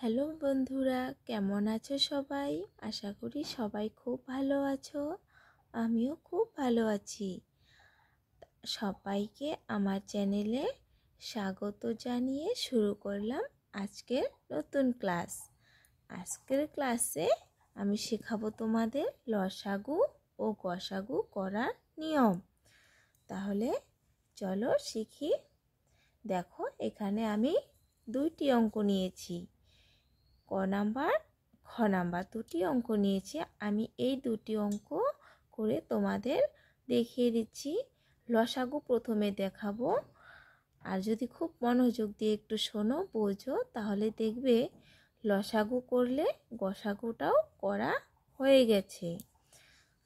Hello বন্ধুরা, কেমন আছো সবাই? আশা করি সবাই খুব ভালো আছো। আমিও খুব ভালো আছি। সবাইকে আমার চ্যানেলে স্বাগত জানিয়ে শুরু করলাম আজকের নতুন ক্লাস। আজকের ক্লাসে আমি শেখাবো তোমাদের লসাগু ও গসাগু করার নিয়ম। তাহলে চলো শিখি। দেখো, এখানে আমি দুইটি অঙ্ক নিয়েছি, ক নাম্বার খ নাম্বার দুটি অঙ্ক নিয়েছি। আমি এই দুটি অঙ্ক করে তোমাদের দেখিয়ে দিচ্ছি। লসাগু প্রথমে দেখাবো, আর যদি খুব মনোযোগ দিয়ে একটু শোনো, বোঝো, তাহলে দেখবে লসাগু করলে গসাগুটাও করা হয়ে গেছে।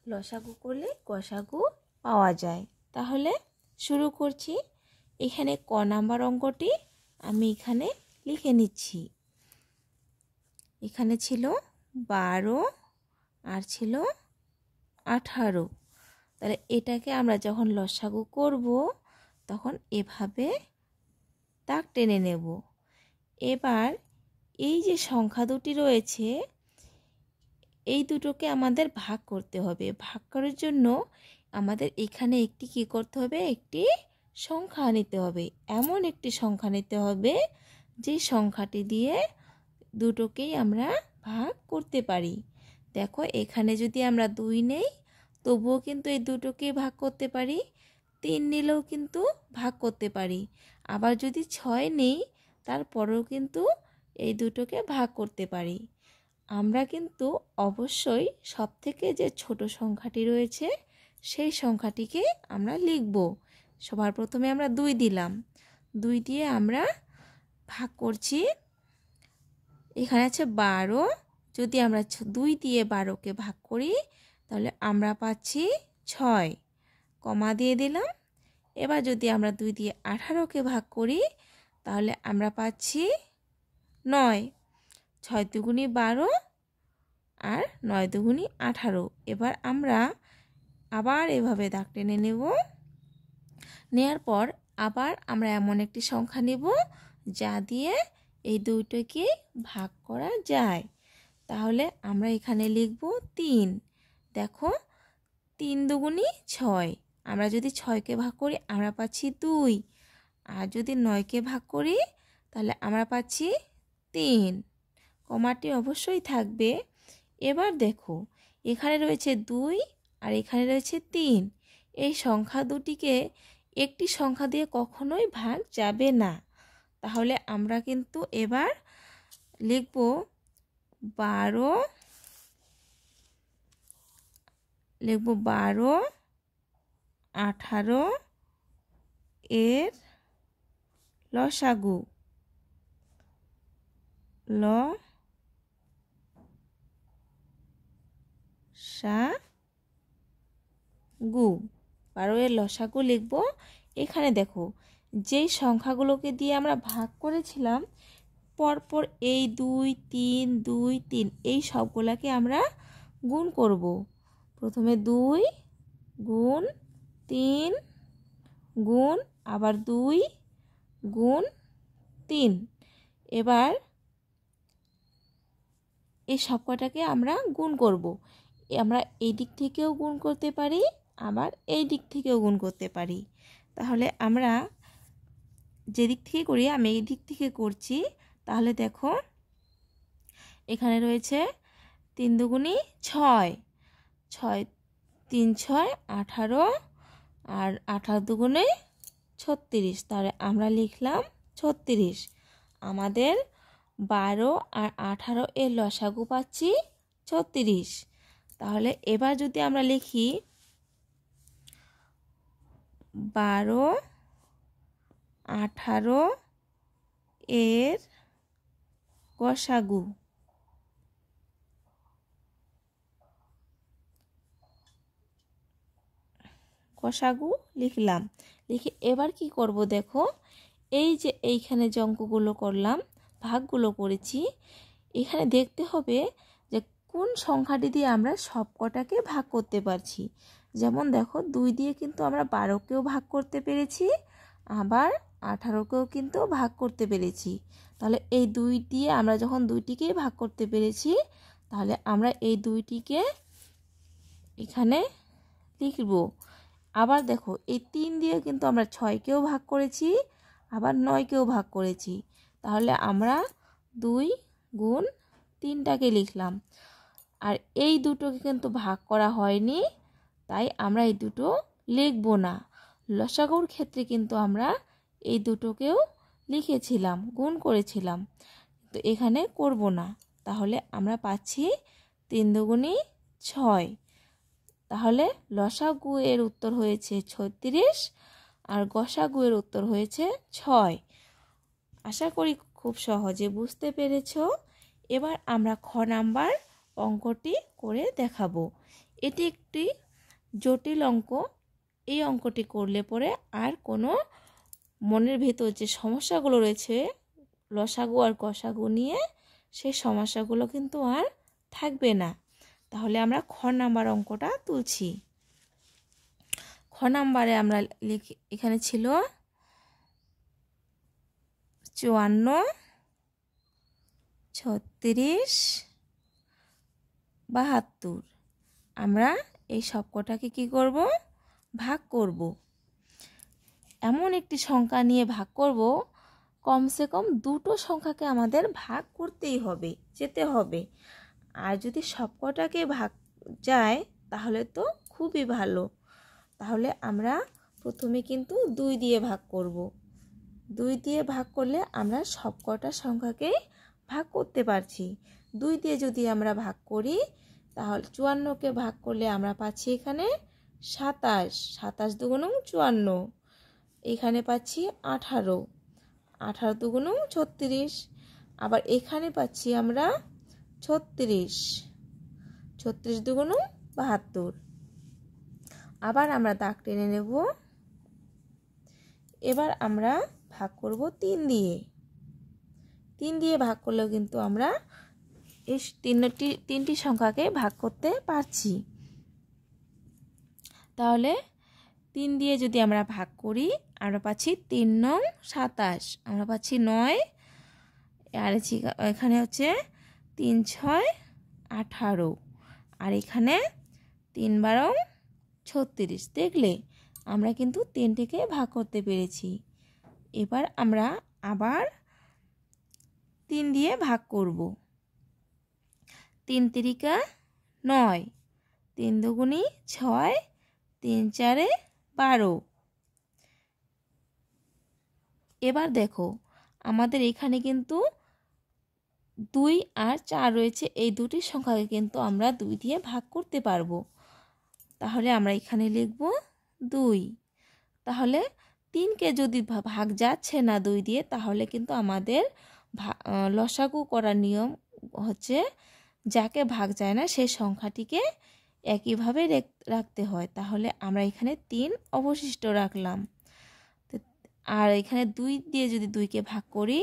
লসাগু করলে গসাগু পাওয়া যায়। তাহলে শুরু করছি। এখানে ক নাম্বার অঙ্কটি আমি এখানে লিখে নিচ্ছি। এখানে ছিল 12 আর ছিল 18। তাহলে এটাকে আমরা যখন লসাগু করব তখন এভাবে দাগ টেনে নেব। এবার এই যে সংখ্যা দুটি রয়েছে, এই দুটোকে আমাদের ভাগ করতে হবে। ভাগ করার জন্য আমাদের এখানে একটি কি করতে হবে, একটি সংখ্যা নিতে হবে। এমন একটি সংখ্যা নিতে হবে যে সংখ্যাটি দিয়ে দুটোকেই আমরা ভাগ করতে পারি। দেখো, এখানে যদি আমরা 2 নেই তবুও কিন্তু এই দুটোকে ভাগ করতে পারি। 3 নিলেও কিন্তু ভাগ করতে পারি। আবার যদি 6 নেই তারপরেও কিন্তু এই দুটোকে ভাগ করতে পারি। আমরা কিন্তু অবশ্যই সবথেকে যে ছোট সংখ্যাটি রয়েছে সেই সংখ্যাটিকে আমরা লিখব। সবার প্রথমে আমরা 2 দিলাম, 2 দিয়ে আমরা ভাগ করছি। এখানে আছে 12। যদি আমরা 2 দিয়ে 12কে ভাগ করি তাহলে আমরা পাচ্ছি 6, কমা দিয়ে দিলাম। এবার যদি আমরা 2 দিয়ে 18কে ভাগ করি তাহলে আমরা পাচ্ছি 9। 6 দুগুণী 12 আর 9 দুগুণী 18। এবার আমরা আবার এভাবে দাগ টেনে নেব। নেওয়ার পর আবার আমরা এমন একটি সংখ্যা নেব যা দিয়ে এই দুইটাকে ভাগ করা যায়। তাহলে আমরা এখানে লিখব 3। দেখো, 3 দুগুণী 6। আমরা যদি 6কে ভাগ করি আমরা পাচ্ছি 2, আর যদি 9কে ভাগ করি তাহলে আমরা পাচ্ছি 3। কমাটি অবশ্যই থাকবে। এবার দেখো, এখানে রয়েছে 2 আর এখানে রয়েছে 3। এই সংখ্যা দুটিকে একটি সংখ্যা দিয়ে কখনোই ভাগ যাবে না। তাহলে আমরা কিন্তু এবার লিখব 12, লিখব 12, 18 এর লসাগু। লসাগু 12 এর লসাগু লিখব। এখানে দেখো, যেই সংখ্যাগুলোকে দিয়ে আমরা ভাগ করেছিলাম পরপর এই 2, 3, 2, 3 এই সবগুলোকে আমরা গুণ করব। প্রথমে 2 গুণ 3 গুণ আবার 2 গুণ 3। এবার এই সবকটাকে আমরা গুণ করব। আমরা এই দিক থেকেও গুণ করতে পারি, আবার এই দিক থেকেও গুণ করতে পারি। তাহলে আমরা যে দিক থেকে করি, আমি এই দিক থেকে করছি। তাহলে দেখো, এখানে রয়েছে 3 দুগুণী 6, 3 6 18 আর 18 দুগুণে 36। তাহলে আমরা লিখলাম 36। আমাদের 12 আর 18 এর লসাগু পাচ্ছি 36। তাহলে এবার যদি আমরা লিখি 12, 18 এর গসাগু। গসাগু লিখলাম। লিখে এবার কি করব, দেখো, এই যে এইখানে যে অঙ্কগুলো করলাম, ভাগগুলো করেছি, এখানে দেখতে হবে যে কোন সংখ্যাটি দিয়ে আমরা সবকটাকে ভাগ করতে পারছি। যেমন দেখো, 2 দিয়ে কিন্তু আমরা 12কেও ভাগ করতে পেরেছি, আবার 18কেও কিন্তু ভাগ করতে পেরেছি। তাহলে এই 2 দিয়ে আমরা যখন দুইটিকেই ভাগ করতে পেরেছি, তাহলে আমরা এই দুইটিকে এখানে লিখব। আবার দেখো এই 3 দিয়ে কিন্তু আমরা 6কেও ভাগ করেছি, আবার 9কেও ভাগ করেছি। তাহলে আমরা 2 গুণ 3টাকে লিখলাম। আর এই দুটোকে কিন্তু ভাগ করা হয়নি, তাই আমরা এই দুটো লিখব না। লসাগুর ক্ষেত্রে কিন্তু আমরা এই দুটোকেও লিখেছিলাম, গুণ করেছিলাম, তো এখানে করব না। তাহলে আমরা পাচ্ছি 3 দুগুণী 6। তাহলে লসাগু এর উত্তর হয়েছে 36 আর গসাগু এর উত্তর হয়েছে 6। আশা করি খুব সহজে বুঝতে পেরেছ। এবার আমরা খ নাম্বার অঙ্কটি করে দেখাবো। এটি একটি জটিল অঙ্ক। এই অঙ্কটি করলে পরে আর কোনো মনের ভেতর যে সমস্যাগুলো রয়েছে লসাগু আর গসাগু নিয়ে, সেই সমস্যাগুলো কিন্তু আর থাকবে না। তাহলে আমরা খ নাম্বার অঙ্কটা তুলছি। খ নাম্বারে আমরা এখানে ছিল 54, 36, 72। আমরা এই সবকটাকে কি করব? ভাগ করব। এমন একটি সংখ্যা নিয়ে ভাগ করব, কমসে কম দুটো সংখ্যাকে আমাদের ভাগ করতেই হবে, যেতে হবে। আর যদি সবকটাকে ভাগ যায় তাহলে তো খুবই ভালো। তাহলে আমরা প্রথমে কিন্তু 2 দিয়ে ভাগ করব। 2 দিয়ে ভাগ করলে আমরা সবকটা সংখ্যাকে ভাগ করতে পারছি। 2 দিয়ে যদি আমরা ভাগ করি তাহলে 54কে ভাগ করলে আমরা পাচ্ছি এখানে 27, 27 দুগুণ 54। এখানে পাচ্ছি 18, 18 দুগুণ 36। আবার এখানে পাচ্ছি আমরা 36, 36 দুগুণ 72। আবার আমরা দাগ টেনে নেব। এবার আমরা ভাগ করব 3 দিয়ে। 3 দিয়ে ভাগ করলেও কিন্তু আমরা এই তিনটি সংখ্যাকে ভাগ করতে পারছি। তাহলে 3 দিয়ে যদি আমরা ভাগ করি আমরা পাচ্ছি 3 নং 27, আমরা পাচ্ছি 9। আর এখানে হচ্ছে 3 6 18, আর এখানে 3 12 36। দেখলে আমরা কিন্তু 3টিকে ভাগ করতে পেরেছি। এবার আমরা আবার 3 দিয়ে ভাগ করব। 3 তিরিকা 9, 3 দুগুণী 6, 3 4 12। এবার দেখো আমাদের এখানে কিন্তু 2 আর 4 রয়েছে, এই দুটি সংখ্যাকে কিন্তু আমরা 2 দিয়ে ভাগ করতে পারবো। তাহলে আমরা এখানে লিখব 2। তাহলে 3কে যদি ভাগ যাচ্ছে না 2 দিয়ে, তাহলে কিন্তু আমাদের লসাগু করার নিয়ম হচ্ছে যাকে ভাগ যায় না সেই সংখ্যাটিকে একইভাবে রাখতে হয়। তাহলে আমরা এখানে 3 অবশিষ্ট রাখলাম। আর এখানে 2 দিয়ে যদি 2কে ভাগ করি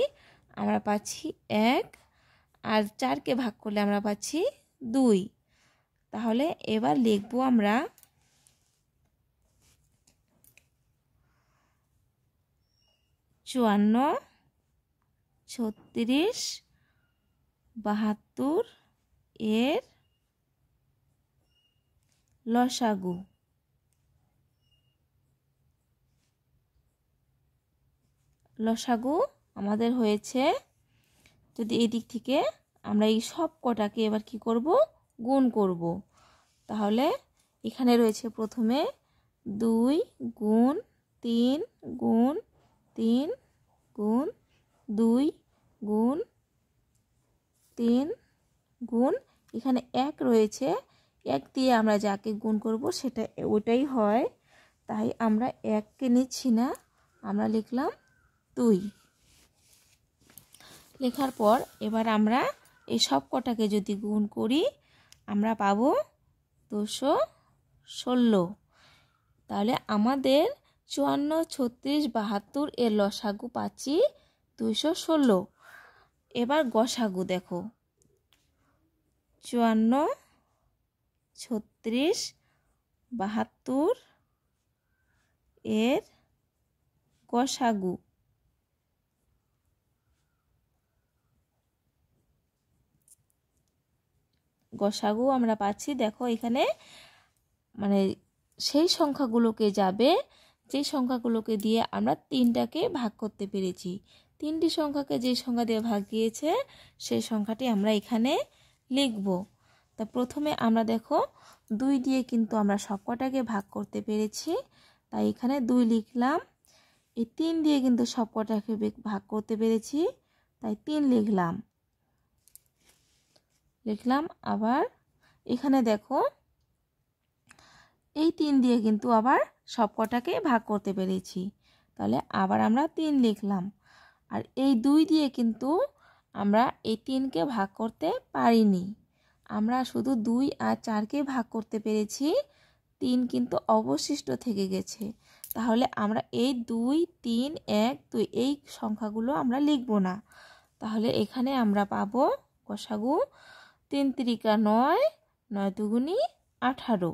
আমরা পাচ্ছি 1, আর 4কে ভাগ করলে আমরা পাচ্ছি 2। তাহলে এবার লিখব আমরা 54, 36, 72 এর লসাগু। লসাগু আমাদের হয়েছে, যদি এই দিক থেকে আমরা এই সব কটাকে এবার কি করব? গুণ করব। তাহলে এখানে রয়েছে প্রথমে 2 গুণ 3 গুণ 3 গুণ 2 গুণ 3 গুণ, এখানে 1 রয়েছে, 1 দিয়ে আমরা যাকে গুণ করব সেটা ওটাই হয়, তাই আমরা 1কে নিচ্ছি না, আমরা লিখলাম 2। লেখার পর এবার আমরা এই সব কটাকে যদি গুণ করি আমরা পাবো 216। তাহলে আমাদের 54, 36, 72 এর লসাগু পাচ্ছি 216। এবার গসাগু দেখো 54, 36, 72 এর গসাগু গসাগু আমরা পাচ্ছি। দেখো এখানে মানে সেই সংখ্যাগুলোকে যাবে যে সংখ্যাগুলোকে দিয়ে আমরা 3টাকে ভাগ করতে পেরেছি। 3টি সংখ্যাকে যে সংখ্যা দিয়ে ভাগ গিয়েছে সেই সংখ্যাটি আমরা এখানে লিখব। তা প্রথমে আমরা দেখো 2 দিয়ে কিন্তু আমরা সবকটাকে ভাগ করতে পেরেছি, তাই এখানে 2 লিখলাম। এই 3 দিয়ে কিন্তু সবকটাকে ভাগ করতে পেরেছি, তাই 3 লিখলাম। আবার এখানে দেখো এই 3 দিয়ে কিন্তু আবার সবকটাকে ভাগ করতে পেরেছি, তাহলে আবার আমরা 3 লিখলাম। আর এই 2 দিয়ে কিন্তু আমরা এই 3কে ভাগ করতে পারিনি, আমরা শুধু 2 আর 4কে ভাগ করতে পেরেছি, 3 কিন্তু অবশিষ্ট থেকে গেছে। তাহলে আমরা এই 2, 3, 1, 2 এই সংখ্যাগুলো আমরা লিখব না। তাহলে এখানে আমরা পাবো গসাগু 3 3 9, 9 2 18।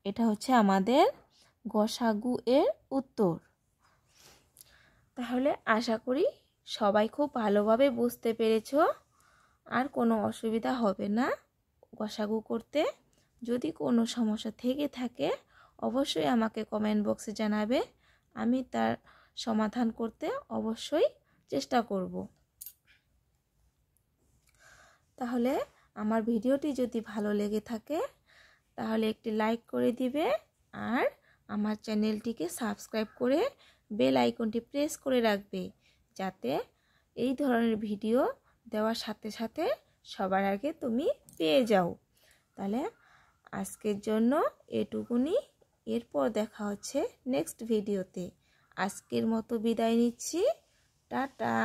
এটা হচ্ছে আমাদের গসাগু এর উত্তর। তাহলে আশা করি সবাই খুব ভালোভাবে বুঝতে পেরেছো, আর কোনো অসুবিধা হবে না গসাগু করতে। যদি কোনো সমস্যা থেকে থাকে অবশ্যই আমাকে কমেন্ট বক্সে জানাবে, আমি তার সমাধান করতে অবশ্যই চেষ্টা করব। তাহলে আমার ভিডিওটি যদি ভালো লেগে থাকে তাহলে একটি লাইক করে দিবে, আর আমার চ্যানেলটিকে সাবস্ক্রাইব করে বেল আইকনটি প্রেস করে রাখবে, যাতে এই ধরনের ভিডিও দেওয়ার সাথে সাথে সবার আগে তুমি পেয়ে যাও। তাহলে আজকের জন্য এটুকুনি, এরপর দেখা হচ্ছে নেক্সট ভিডিওতে। আজকের মতো বিদায় নিচ্ছি, টাটা।